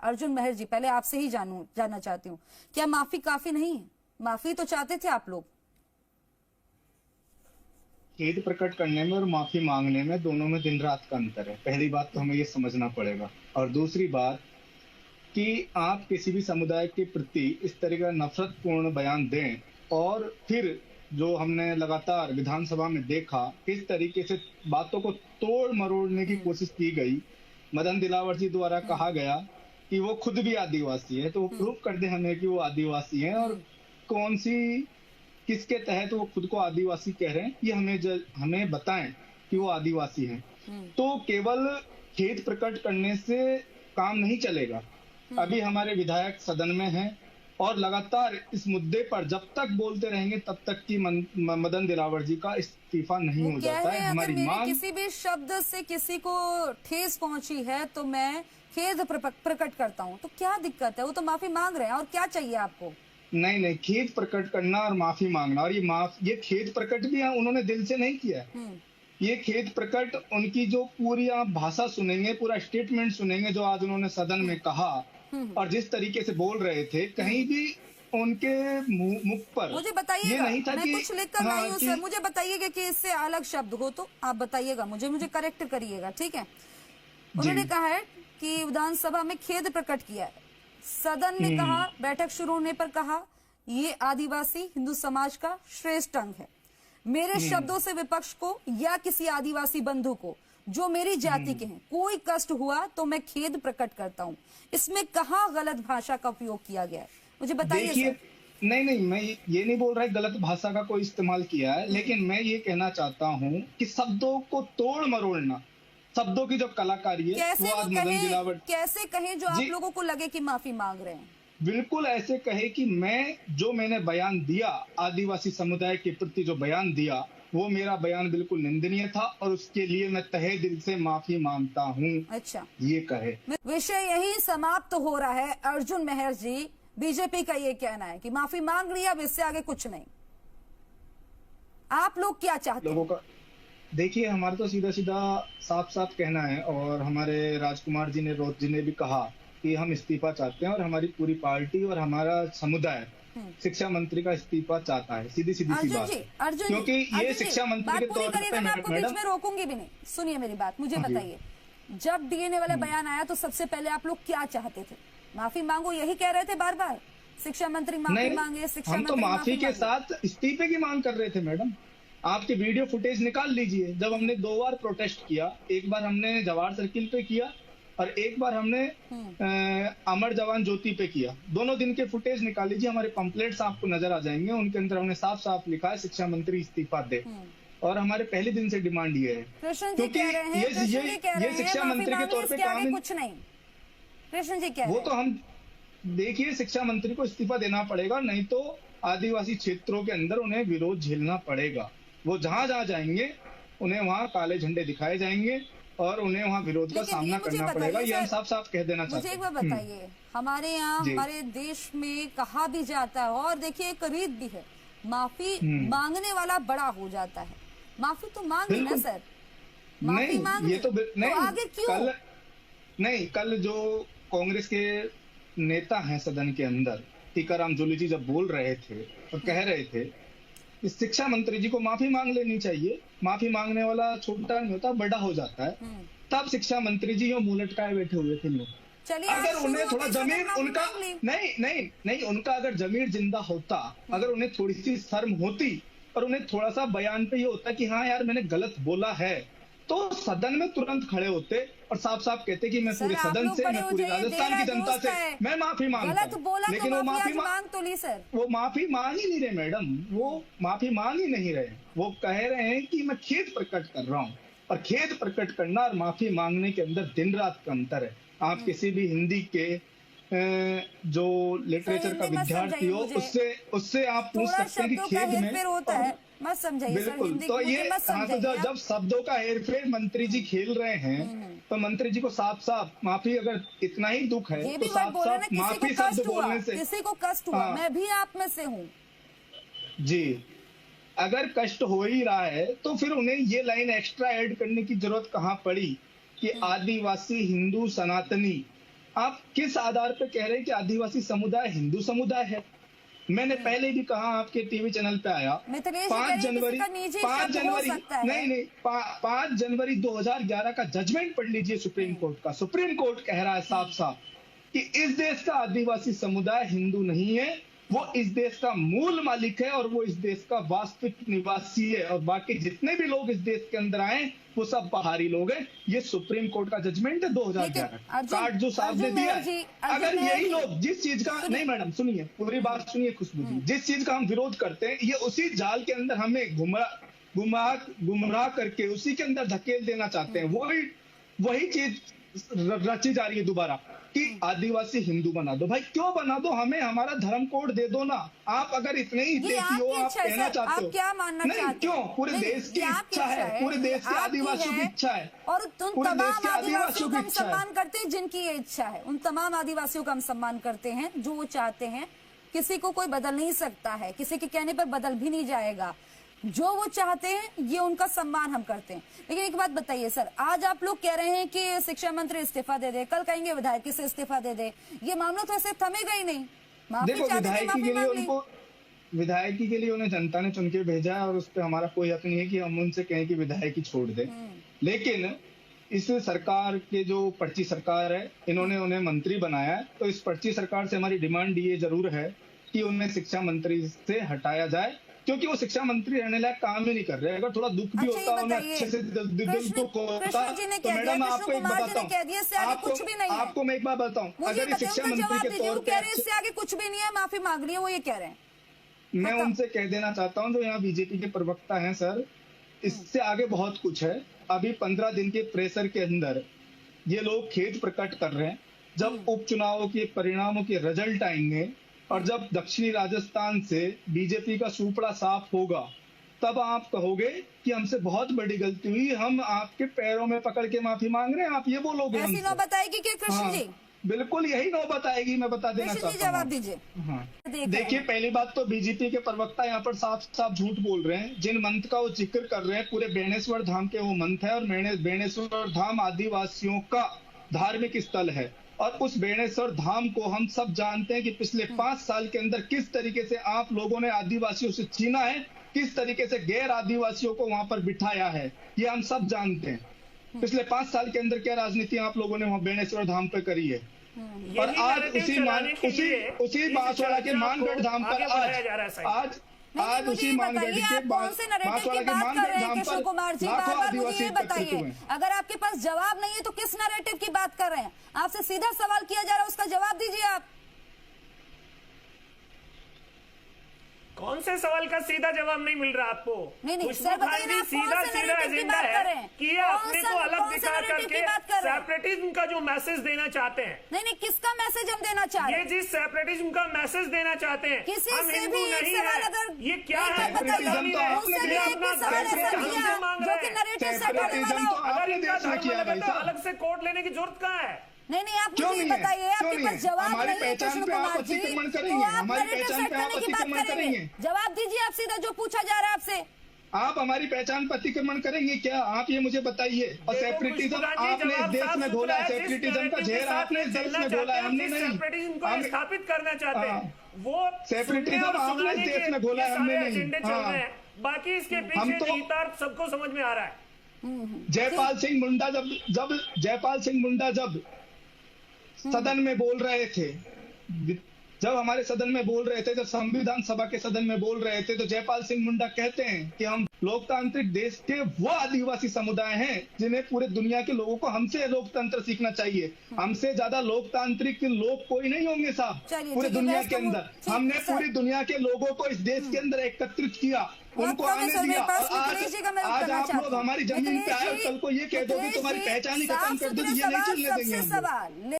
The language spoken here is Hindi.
अर्जुन मेहर जी, पहले आपसे ही जानना चाहती हूँ, क्या माफी काफी नहीं है? माफी तो चाहते थे आप लोग। खेद प्रकट करने में और माफी मांगने में, दोनों में दिन रात का अंतर है। पहली बात तो हमें ये समझना पड़ेगा। और दूसरी बात कि आप किसी भी समुदाय के प्रति इस तरह का नफरतपूर्ण बयान दें, और फिर जो हमने लगातार विधानसभा में देखा, किस तरीके से बातों को तोड़ मरोड़ने की कोशिश की गई। मदन दिलावर जी द्वारा कहा गया कि वो खुद भी आदिवासी है, तो वो प्रूव कर दे हमें कि वो आदिवासी हैं, और कौन सी किसके तहत वो खुद को आदिवासी कह रहे हैं, ये हमें बताएं कि वो आदिवासी हैं। तो केवल खेद प्रकट करने से काम नहीं चलेगा। अभी हमारे विधायक सदन में हैं और लगातार इस मुद्दे पर जब तक बोलते रहेंगे तब तक कि मदन दिलावर जी का इस्तीफा नहीं हो जाता है। हमारी मांग, किसी भी शब्द से किसी को ठेस पहुंची है तो मैं खेद प्रकट करता हूं, तो क्या दिक्कत है? वो तो माफी मांग रहे हैं, और क्या चाहिए आपको? नहीं, खेद प्रकट करना और माफी मांगना, और ये खेद प्रकट भी उन्होंने दिल से नहीं किया। ये खेद प्रकट, उनकी जो पूरी आप भाषा सुनेंगे, पूरा स्टेटमेंट सुनेंगे जो आज उन्होंने सदन में कहा, और जिस तरीके से बोल रहे थे, कहीं भी उनके मुख पर मुझे ये बताइएगा, नहीं था मैं कि कुछ लिख कर लाई हूं सर, मुझे बताइएगा कि इससे अलग शब्द हो तो आप बताइएगा, मुझे करेक्ट करिएगा, ठीक है? उन्होंने कहा है कि विधानसभा में खेद प्रकट किया है, सदन में कहा, बैठक शुरू होने पर कहा, ये आदिवासी हिंदू समाज का श्रेष्ठ अंग है। मेरे शब्दों से विपक्ष को या किसी आदिवासी बंधु को जो मेरी जाति के हैं कोई कष्ट हुआ तो मैं खेद प्रकट करता हूं। इसमें कहाँ गलत भाषा का उपयोग किया गया है, मुझे बताइए। नहीं, मैं ये नहीं बोल रहा है गलत भाषा का कोई इस्तेमाल किया है, लेकिन मैं ये कहना चाहता हूं कि शब्दों को तोड़ मरोड़ना, शब्दों की जो कलाकारी है वो आज मदन दिलावर कैसे कहें जो आप लोगों को लगे कि माफी मांग रहे हैं? बिल्कुल ऐसे कहे कि मैंने बयान दिया, आदिवासी समुदाय के प्रति जो बयान दिया, वो मेरा बयान बिल्कुल निंदनीय था और उसके लिए मैं तहे दिल से माफी मांगता हूँ। अच्छा, ये कहे। विषय यही समाप्त हो रहा है। अर्जुन मेहर जी, बीजेपी का ये कहना है कि माफी मांग लिया, अब इससे आगे कुछ नहीं। आप लोग क्या चाहते हैं? लोगों का देखिए, हमारा तो सीधा सीधा साफ साफ कहना है, और हमारे राजकुमार जी ने, रोज जी ने भी कहा कि हम इस्तीफा चाहते हैं, और हमारी पूरी पार्टी और हमारा समुदाय शिक्षा मंत्री का इस्तीफा चाहता है। सीधी सी बात, क्योंकि ये शिक्षा मंत्री के तौर पर, मैं आपको बीच में रोकूंगी भी नहीं, सुनिए मेरी बात, मुझे बताइए, जब डीएनए वाला बयान आया तो सबसे पहले आप लोग क्या चाहते थे? माफी मांगो यही कह रहे थे बार बार, शिक्षा मंत्री माफी मांगे, शिक्षा हम तो माफी के साथ इस्तीफे की मांग कर रहे थे। मैडम, आपके वीडियो फुटेज निकाल लीजिए, जब हमने 2 बार प्रोटेस्ट किया, एक बार हमने जवाहर सर्किल पे किया और एक बार हमने अमर जवान ज्योति पे किया। दोनों दिन के फुटेज निकाल लीजिए, हमारे पंपलेट्स आपको नजर आ जाएंगे, उनके अंदर हमने साफ साफ लिखा है शिक्षा मंत्री इस्तीफा दे, और हमारे पहले दिन से डिमांड ये है, क्योंकि ये शिक्षा मंत्री के तौर पे काम कुछ नहीं। कृष्ण जी क्या वो तो हम देखिए, शिक्षा मंत्री को इस्तीफा देना पड़ेगा, नहीं तो आदिवासी क्षेत्रों के अंदर उन्हें विरोध झेलना पड़ेगा। वो जहां जहां जाएंगे उन्हें वहां काले झंडे दिखाए जाएंगे और उन्हें वहां विरोध का सामना करना पड़ेगा। ये हम साफ साफ कह देना चाहते हैं। मुझे एक बार बताइए, हमारे यहाँ हमारे देश में कहा भी जाता है, और देखिए एक रीत भी है, माफी मांगने वाला बड़ा हो जाता है। माफी तो मांगी ना सर, माफी मांग ये तो नहीं, आगे क्यों? कल जो कांग्रेस के नेता हैं सदन के अंदर, टीकाराम जूली जी जब बोल रहे थे और कह रहे थे कि शिक्षा मंत्री जी को माफी मांग लेनी चाहिए, माफी मांगने वाला छोटा नहीं होता, बड़ा हो जाता है, तब शिक्षा मंत्री जी मुंह लटकाए बैठे हुए थे लोग। अगर उन्हें थोड़ा जमीर, उनका नहीं, उनका अगर जमीर जिंदा होता, अगर उन्हें थोड़ी सी शर्म होती और उन्हें थोड़ा सा बयान पे ये होता कि हाँ यार मैंने गलत बोला है, तो सदन में तुरंत खड़े होते और साफ साफ कहते कि मैं पूरे सदन से, मैं पूरी राजस्थान की जनता से मैं माफी मांगता हूं। लेकिन वो माफी मांग ही नहीं रहे मैडम, वो माफी मांग ही नहीं रहे। वो कह रहे हैं कि मैं खेद प्रकट कर रहा हूँ, और खेद प्रकट करना और माफी मांगने के अंदर दिन रात का अंतर है। आप किसी भी हिंदी के जो लिटरेचर का विद्यार्थी हो, उससे आप पूछ सकते हैं कि खेद में होता है, मत समझाइए। बिल्कुल, तो ये जब शब्दों का हेरफेर मंत्री जी खेल रहे हैं, तो मंत्री जी को साफ साफ माफी, अगर इतना ही दुख है तो साफ साफ माफी शब्द बोलने से किसी को कष्ट हुआ, मैं भी आप में से हूँ जी, अगर कष्ट हो ही रहा है तो फिर उन्हें ये लाइन एक्स्ट्रा ऐड करने की जरूरत कहाँ पड़ी कि आदिवासी हिंदू सनातनी आप किस आधार पे कह रहे हैं कि आदिवासी समुदाय हिंदू समुदाय है? मैंने पहले भी कहा, आपके टीवी चैनल पे आया, मिथिलेश जी 5 कह रहे हैं कि जनवरी इसका निजी 5 शब्द हो जनवरी सकता है। नहीं 5 जनवरी 2011 का जजमेंट पढ़ लीजिए सुप्रीम कोर्ट का। सुप्रीम कोर्ट कह रहा है साफ साफ कि इस देश का आदिवासी समुदाय हिंदू नहीं है, वो इस देश का मूल मालिक है और वो इस देश का वास्तविक निवासी है, और बाकी जितने भी लोग इस देश के अंदर आए वो सब बाहरी लोग हैं। ये सुप्रीम कोर्ट का जजमेंट है 2011 कार्ड जो साहब ने दिया है। अगर यही लोग जिस चीज का, नहीं मैडम सुनिए, पूरी बात सुनिए खुशबू जी, जिस चीज का हम विरोध करते हैं, ये उसी जाल के अंदर हमें गुमराह करके उसी के अंदर धकेल देना चाहते हैं। वही चीज रची जा रही है दोबारा कि आदिवासी हिंदू बना दो। भाई क्यों बना दो? हमें हमारा धर्म कोड दे दो ना। आप अगर इतने ही देसी हो, आप कहना चाहते हो, आप क्या मानना नहीं चाहते क्यों? पूरे देश की इच्छा है, पूरे देश के आदिवासियों की इच्छा है, और तुम पूरे देश तमाम के आदिवासियों का हम इच्छा है। सम्मान करते हैं जिनकी ये इच्छा है। उन तमाम आदिवासियों का हम सम्मान करते हैं जो वो चाहते हैं। किसी को कोई बदल नहीं सकता है, किसी के कहने पर बदल भी नहीं जाएगा। जो वो चाहते हैं ये उनका सम्मान हम करते हैं। लेकिन एक बात बताइए सर, आज आप लोग कह रहे हैं कि शिक्षा मंत्री इस्तीफा दे दे, कल कहेंगे विधायक से इस्तीफा दे दे। ये मामला तो ऐसे थमेगा ही नहीं। माफी देखो, चाहते थे, माफी मांग ली। विधायकी के लिए उन्हें जनता ने चुन के भेजा है और उस पर हमारा कोई हक नहीं है कि हम उनसे कहें कि विधायकी छोड़ दे। लेकिन इस सरकार के जो पर्ची सरकार है, इन्होंने उन्हें मंत्री बनाया है, तो इस पर्ची सरकार से हमारी डिमांड ये जरूर है कि उन्हें शिक्षा मंत्री से हटाया जाए, क्योंकि वो शिक्षा मंत्री रहने लायक काम ही नहीं कर रहे। अगर थोड़ा दुख भी होता, उन्हें अच्छे से दिल को होता, तो मैडम आपको एक बताता हूँ, आपको मैं एक बात बताऊँ, अगर ये शिक्षा मंत्री के तौर पे इससे आगे कुछ भी नहीं है, माफी मांग रही है, वो ये कह रहे हैं। मैं उनसे कह देना चाहता हूँ, जो यहाँ बीजेपी के प्रवक्ता हैं सर, इससे आगे बहुत कुछ है। अभी 15 दिन के प्रेशर के अंदर ये लोग खेद प्रकट कर रहे हैं। जब उपचुनावों के परिणामों के रिजल्ट आएंगे और जब दक्षिणी राजस्थान से बीजेपी का सूपड़ा साफ होगा, तब आप कहोगे कि हमसे बहुत बड़ी गलती हुई, हम आपके पैरों में पकड़ के माफी मांग रहे हैं। आप ये बोलोगे? ऐसी नौबत बताएगी कि कृष्ण जी? बिल्कुल यही नौबत आएगी, मैं बता देना चाहता हूँ। जवाब दीजिए। हाँ, देखिए, पहली बात तो बीजेपी के प्रवक्ता यहाँ पर साफ साफ झूठ बोल रहे हैं। जिन मंथ का वो जिक्र कर रहे हैं, पूरे बेणेश्वर धाम के वो मंथ है, और बेणेश्वर धाम आदिवासियों का धार्मिक स्थल है। और उस बेणेश्वर धाम को हम सब जानते हैं कि पिछले 5 साल के अंदर किस तरीके से आप लोगों ने आदिवासियों से छीना है, किस तरीके से गैर आदिवासियों को वहां पर बिठाया है, ये हम सब जानते हैं। पिछले 5 साल के अंदर क्या राजनीति आप लोगों ने वहां बेणेश्वर धाम पे करी है। और आज उसी बांसवाड़ा के मानगढ़ धाम पर आज उसी मानगढ़ के बांसवाड़ा के मानगढ़ धाम पर लाखों आदिवासी एकत्रित हुए। अगर आपके पास जवाब नहीं है तो किस नैरेटिव की बात कर रहे हैं? आपसे सीधा सवाल किया जा रहा है, उसका जवाब दीजिए आप। कौन से सवाल का सीधा जवाब नहीं मिल रहा आपको? नहीं सर, बताइए ना, सीधा एजेंडा है कि ये अपने को अलग दिखा करके सेपरेटिज्म का जो मैसेज देना चाहते हैं। नहीं, किसका मैसेज हम देना चाह रहे हैं? ये जिस सेपरेटिज्म का मैसेज देना चाहते हैं, किसी हम से हिंदू भी नहीं सवाल है, अगर ये क्या है? जो कि नैरेटिव से हटाने वाला हो। अगर इनका धर्म है तो अलग से कोर्ट लेने की जरूरत कहाँ है? नहीं, आप मुझे बताइए, आपके पास जवाब नहीं है कृष्ण कुमार जी, तो आप नैरेटिव सेट करने की बात करेंगे? जवाब दीजिए आप सीधा, जो पूछा जा रहा है आपसे। आप हमारी पहचान पर अतिक्रमण करेंगे क्या? आप ये मुझे बताइए। और सेपरेटिज्म आपने इस देश में घोला है, सेपरेटिज्म का झेर आपने इस देश में घोला है, हमने नहीं। सेपरेटिज्म को स्थापित करना चाहते हैं, वो सेपरेटिज्म आपने इस देश में घोला है, हमने नहीं। बाकी इसके पीछे निहितार्थ सबको समझ में आ रहा है। जयपाल सिंह मुंडा जब सदन में बोल रहे थे, जब हमारे सदन में बोल रहे थे, जब संविधान सभा के सदन में बोल रहे थे, तो जयपाल सिंह मुंडा कहते हैं कि हम लोकतांत्रिक देश के वो आदिवासी समुदाय हैं जिन्हें पूरे दुनिया के लोगों को हमसे लोकतंत्र सीखना चाहिए। हमसे ज्यादा लोकतांत्रिक लोग कोई नहीं होंगे साहब पूरे दुनिया के अंदर। हमने पूरी दुनिया के लोगों को इस देश के अंदर एकत्रित किया, उनको आने दिया। और आज आप लोग हमारी जमीन पे आए, कल को ये कह दो कि तुम्हारी पहचान ही खत्म कर दो, ये नहीं चलने देंगे हम।